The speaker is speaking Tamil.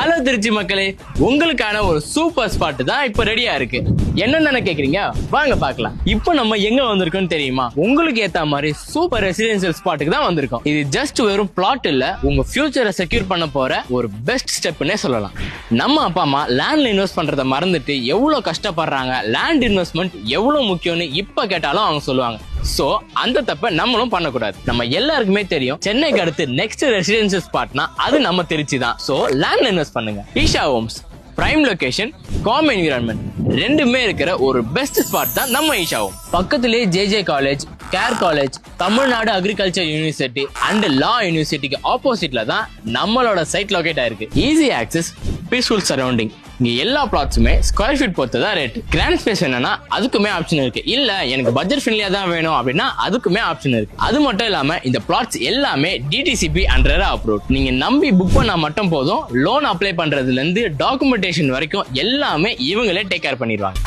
ஹலோ திருச்சி மக்களே, உங்களுக்கான ஒரு சூப்பர் ஸ்பாட் தான் இப்ப ரெடியா இருக்கு. என்னன்னு கேக்குறீங்க, வாங்க பார்க்கலாம். இப்போ நம்ம எங்க வந்திருக்கோம்னு தெரியுமா? உங்களுக்கு ஏத்த மாதிரி சூப்பர் ரெசிடென்சியல் ஸ்பாட்டுக்கு தான் வந்திருக்கோம். இது ஜஸ்ட் வெறும் பிளாட் இல்ல, உங்க ஃபியூச்சரை செக்யூர் பண்ண போற ஒரு பெஸ்ட் ஸ்டெப்னே சொல்லலாம். நம்ம அப்பா அம்மா லேண்ட்ல இன்வெஸ்ட் பண்றதை மறந்துட்டு எவ்வளவு கஷ்டப்படுறாங்க, லேண்ட் இன்வெஸ்ட்மெண்ட் எவ்வளவு முக்கியம்னு இப்ப கேட்டாலும் அவங்க சொல்லுவாங்க. சோ அந்த தப்ப நம்மளும் பண்ணக்கூடாது. நம்ம எல்லாருக்குமே தெரியும், சென்னைக்கு அடுத்து நெக்ஸ்ட் ரெசிடென்சியல் ஸ்பாட்னா அது நம்ம திருச்சி தான். சோ லேண்ட்ல இன்வெஸ்ட் பண்ணுங்க. Isha homes prime location, calm environment ரெண்டுமே இருக்கிற ஒரு பெஸ்ட் ஸ்பாட் தான் நம்ம ஈஷா ஹோம். பக்கத்திலேயே JJ college, care college, Tamil Nadu agriculture university and law யூனிவர்சிட்டிக்கு ஆப்போசிட்ல தான் நம்மளோட சைட் லொகேட் ஆயிருக்கு. Easy access, peaceful surrounding. இங்க எல்லா பிளாட்ஸுமே ஸ்கொயர் ஃபீட் பொறுத்து தான் ரேட். கிராண்ட் ஸ்பேஸ் வேணும்னா அதுக்குமே ஆப்ஷன் இருக்கு. இல்ல எனக்கு பட்ஜெட் ஃப்ரெண்ட்லியா தான் வேணும் அப்படின்னா அதுக்குமே ஆப்ஷன் இருக்கு. அது மட்டும் இல்லாம இந்த பிளாட்ஸ் எல்லாமே டிடிசிபி அண்டர் அப்ரூவ்ட். நீங்க நம்பி புக் பண்ணா மட்டும் போதும். லோன் அப்ளை பண்றதுல இருந்து டாக்குமெண்டேஷன் வரைக்கும் எல்லாமே இவங்களே டேக் கேர் பண்ணிடுவாங்க.